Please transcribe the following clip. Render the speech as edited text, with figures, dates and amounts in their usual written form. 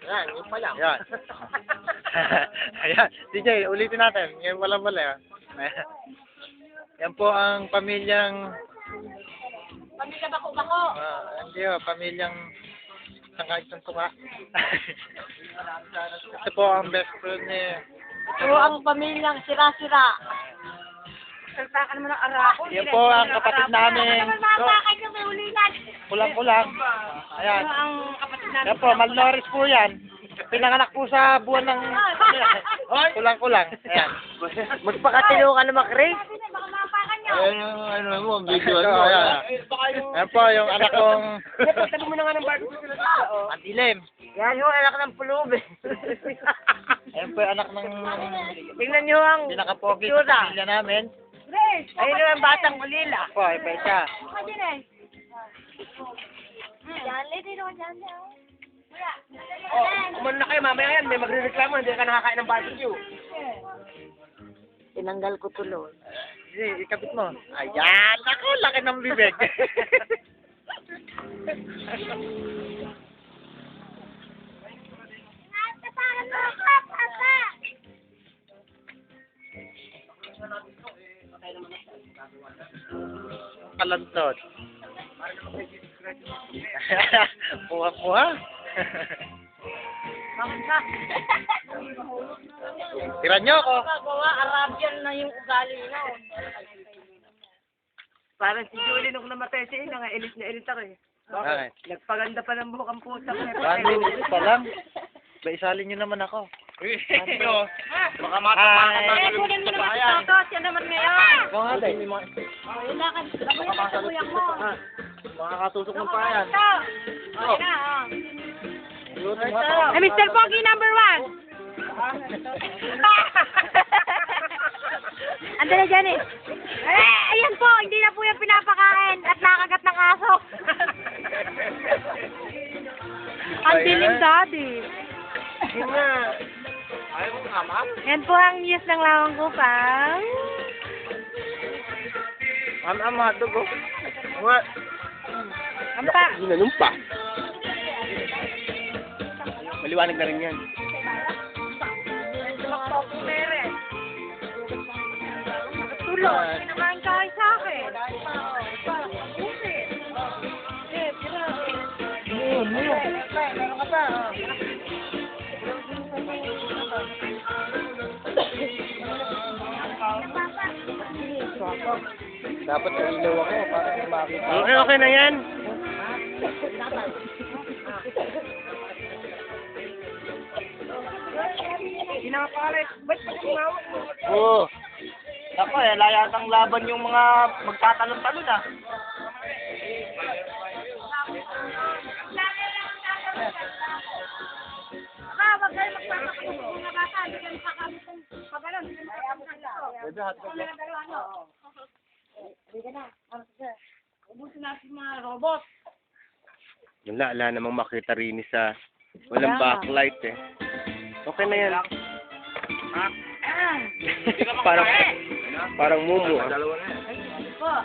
Yan, yung pa lang. Yan. Ayan. DJ, ulitin natin. Ngayon walang mali. Yan po ang pamilyang... Pamilya bako-bako. Hindi pamilyang sangkagtang tuka. Ito po ang best friend ni... Ito ang pamilyang sira-sira. Salta ka naman ng arako. Yan po ang kapatid namin. Mapakan yung may ulingan. Kulang-kulang. Ayan. Ito ang kapatid namin. Yan po, Malnourished po yan. Pinanganak po sa buwan ng... Kulang-kulang. Ayan. Magpakatilo ka naman, Chris. Ayan yung ano mo, video Ito, mo. ayan. Yan po, yung anak kong... Tabi mo na nga ng barbecue sila dito. Madilim. Yan yung anak ng pulube. Ayan po yung anak ng... Tingnan nyo ang Pinakapogi sa itsura. pamilya namin. Ayun yung ang batang ulila. Po, iba siya. Kumano na kayo, mamaya yan. May magre-reklamo, hindi ka nakakain ng barbecue. Tinanggal ko tuloy. Sige, ikabit mo. Ayan! Ako, laki ng bibig. Kalantod. Puha-puha. Tira nyo ako. Gawa, Arabian na yung ugali na. Parang si Julie nung namatay siya, nga elit na elit ako eh. Bakit? Nagpaganda pa ng buhok ang pusa ko. 1 minute pa lang. Ba, isalin nyo naman ako. Baka Eh, kunin mo naman si Toto, siya naman ngayon. Ikaw nga, day. Wala ka, kabuyan ka sa kuyang mo. Makakatusok ng payan. Okay na, Ay, Mr. Pogi number 1. Andala dyan eh. Ayan po, hindi na po yan pinapakain at nakagat ng aso. Ang dilim daddy. Yun nga. Ayaw mo kama? Yan po ang news ng Lawang Kupang. Ama, dugo. What? Ampa. Ginanumpa. Maliwanag na rin yan. Tuloy. Kinakain ka sa akin. Dapat ilaw ako para makita. Okay na yan. Pinapalit. Ba't pa kumawag mo? Oo. Ako layatang laban yung mga magtatalon-talon ah. Wag kayo magpapakita ng mga bata. Hindi kayo makakamit ng pagano'n. Hindi kayo makakamit ng ubusin natin mga robot. Wala namang makita rin sa walang backlight eh. Okay na yan. parang mumu ah. Po.